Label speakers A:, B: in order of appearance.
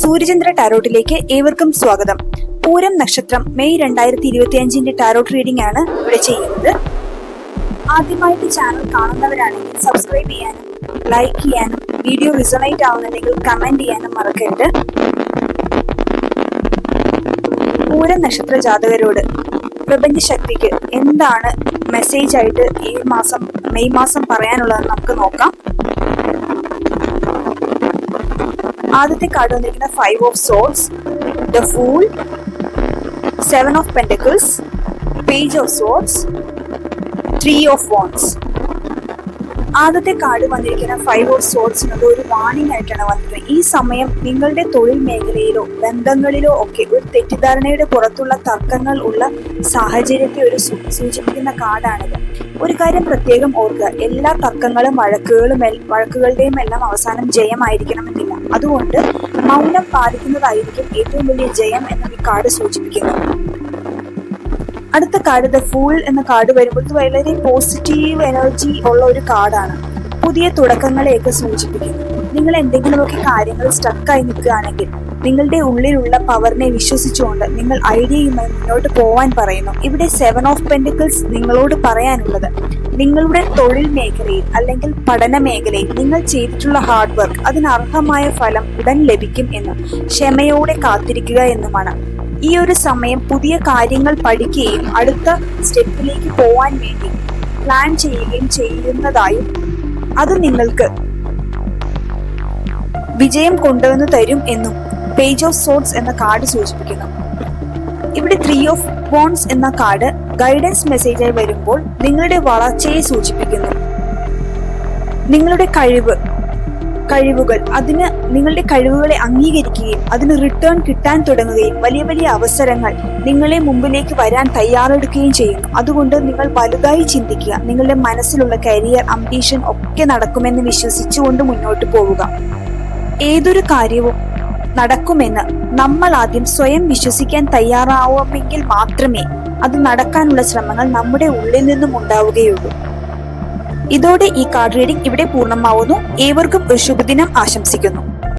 A: സൂര്യചന്ദ്ര ടാരോട്ടിലേക്ക് ഏവർക്കും സ്വാഗതം. പൂരം നക്ഷത്രം മെയ് 2025 ടാരോട്ട് റീഡിംഗ് ആണ് ഇവിടെ ചെയ്യുന്നത്. ആദ്യമായിട്ട് ചാനൽ കാണുന്നവരാണെങ്കിൽ സബ്സ്ക്രൈബ് ചെയ്യാനും ലൈക്ക് ചെയ്യാനും വീഡിയോ റിസണേറ്റ് ആവുന്നുണ്ടെങ്കിൽ കമന്റ് ചെയ്യാനും മറക്കരുത്. പൂരം നക്ഷത്ര ജാതകരോട് പ്രപഞ്ച ശക്തിക്ക് എന്താണ് മെസ്സേജ് ആയിട്ട് ഈ മെയ് മാസം പറയാനുള്ളതെന്ന് നമുക്ക് നോക്കാം. ആദ്യത്തെ കാർഡ് വന്നിരിക്കുന്ന 5 of swords, the fool, 7 of pentacles, page of swords, 3 of wants. ആദ്യത്തെ കാർഡ് വന്നിരിക്കുന്ന 5 ഓഫ് സോർഡ്സ് എന്നത് ഒരു വാണിംഗ് ആയിട്ടാണ് വന്നിരിക്കുന്നത്. ഈ സമയം നിങ്ങളുടെ തൊഴിൽ മേഖലയിലോ ബന്ധങ്ങളിലോ ഒക്കെ ഒരു തെറ്റിദ്ധാരണയുടെ പുറത്തുള്ള തർക്കങ്ങൾ ഉള്ള സാഹചര്യത്തെ സൂചിപ്പിക്കുന്ന കാർഡാണിത്. ഒരു കാര്യം പ്രത്യേകം ഓർക്കുക, എല്ലാ തർക്കങ്ങളും വഴക്കുകളുടെയും എല്ലാം അവസാനം ജയമായിരിക്കണമെന്നില്ല. അതുകൊണ്ട് മൗനം പാലിക്കുന്നതായിരിക്കും ഏറ്റവും വലിയ ജയം എന്ന് ഈ കാർഡ് സൂചിപ്പിക്കുന്നു. അടുത്ത കാർഡ് ദ ഫൂൾ എന്ന കാർഡ് വരുമ്പോൾ വളരെ പോസിറ്റീവ് എനർജി ഉള്ള ഒരു കാർഡാണ്. പുതിയ തുടക്കങ്ങളെയൊക്കെ സൂചിപ്പിക്കുന്നു. നിങ്ങൾ എന്തെങ്കിലുമൊക്കെ കാര്യങ്ങൾ സ്റ്റക്കായി നിൽക്കുകയാണെങ്കിൽ നിങ്ങളുടെ ഉള്ളിലുള്ള പവറിനെ വിശ്വസിച്ചുകൊണ്ട് നിങ്ങൾ ഐഡിയയുമായി മുന്നോട്ട് പോവാൻ പറയുന്നു. ഇവിടെ 7 ഓഫ് പെന്റക്കിൾസ് നിങ്ങളോട് പറയാനുള്ളത്, നിങ്ങളുടെ തൊഴിൽ മേഖലയിൽ അല്ലെങ്കിൽ പഠന മേഖലയിൽ നിങ്ങൾ ചെയ്തിട്ടുള്ള ഹാർഡ് വർക്ക് അതിന് അർഹമായ ഫലം ഉടൻ ലഭിക്കും എന്നും ക്ഷമയോടെ കാത്തിരിക്കുക എന്നുമാണ്. ഈ ഒരു സമയം പുതിയ കാര്യങ്ങൾ പഠിക്കുകയും അടുത്ത സ്റ്റെപ്പിലേക്ക് പോവാൻ വേണ്ടി പ്ലാൻ ചെയ്യുകയും ചെയ്യുന്നതായും അത് നിങ്ങൾക്ക് വിജയം കൊണ്ടുവന്ന് തരും എന്നും പേജ് ഓഫ് സോർഡ്സ് എന്ന കാർഡ് സൂചിപ്പിക്കുന്നു. ഇവിടെ 3 ഓഫ് വാണ്ട്സ് എന്ന കാർഡ് ഗൈഡൻസ് മെസ്സേജായി വരുമ്പോൾ നിങ്ങളുടെ വളർച്ചയെ സൂചിപ്പിക്കുന്നു. നിങ്ങളുടെ കഴിവുകൾ അതിന് നിങ്ങളുടെ കഴിവുകളെ അംഗീകരിക്കുകയും അതിന് റിട്ടേൺ കിട്ടാൻ തുടങ്ങുകയും വലിയ വലിയ അവസരങ്ങൾ നിങ്ങളെ മുമ്പിലേക്ക് വരാൻ തയ്യാറെടുക്കുകയും ചെയ്യുന്നു. അതുകൊണ്ട് നിങ്ങൾ വലുതായി ചിന്തിക്കുക. നിങ്ങളുടെ മനസ്സിലുള്ള കരിയർ അംബീഷൻ ഒക്കെ നടക്കുമെന്ന് വിശ്വസിച്ചുകൊണ്ട് മുന്നോട്ട് പോവുക. ഏതൊരു കാര്യവും നടക്കുമെന്ന് നമ്മൾ ആദ്യം സ്വയം വിശ്വസിക്കാൻ തയ്യാറാവുമെങ്കിൽ മാത്രമേ അത് നടക്കാനുള്ള ശ്രമങ്ങൾ നമ്മുടെ ഉള്ളിൽ നിന്നും ഉണ്ടാവുകയുള്ളൂ. ഇതോടെ ഈ കാർഡ് റീഡിംഗ് ഇവിടെ പൂർണ്ണമാവുന്നു. ഏവർക്കും ഒരു ശുഭദിനം ആശംസിക്കുന്നു.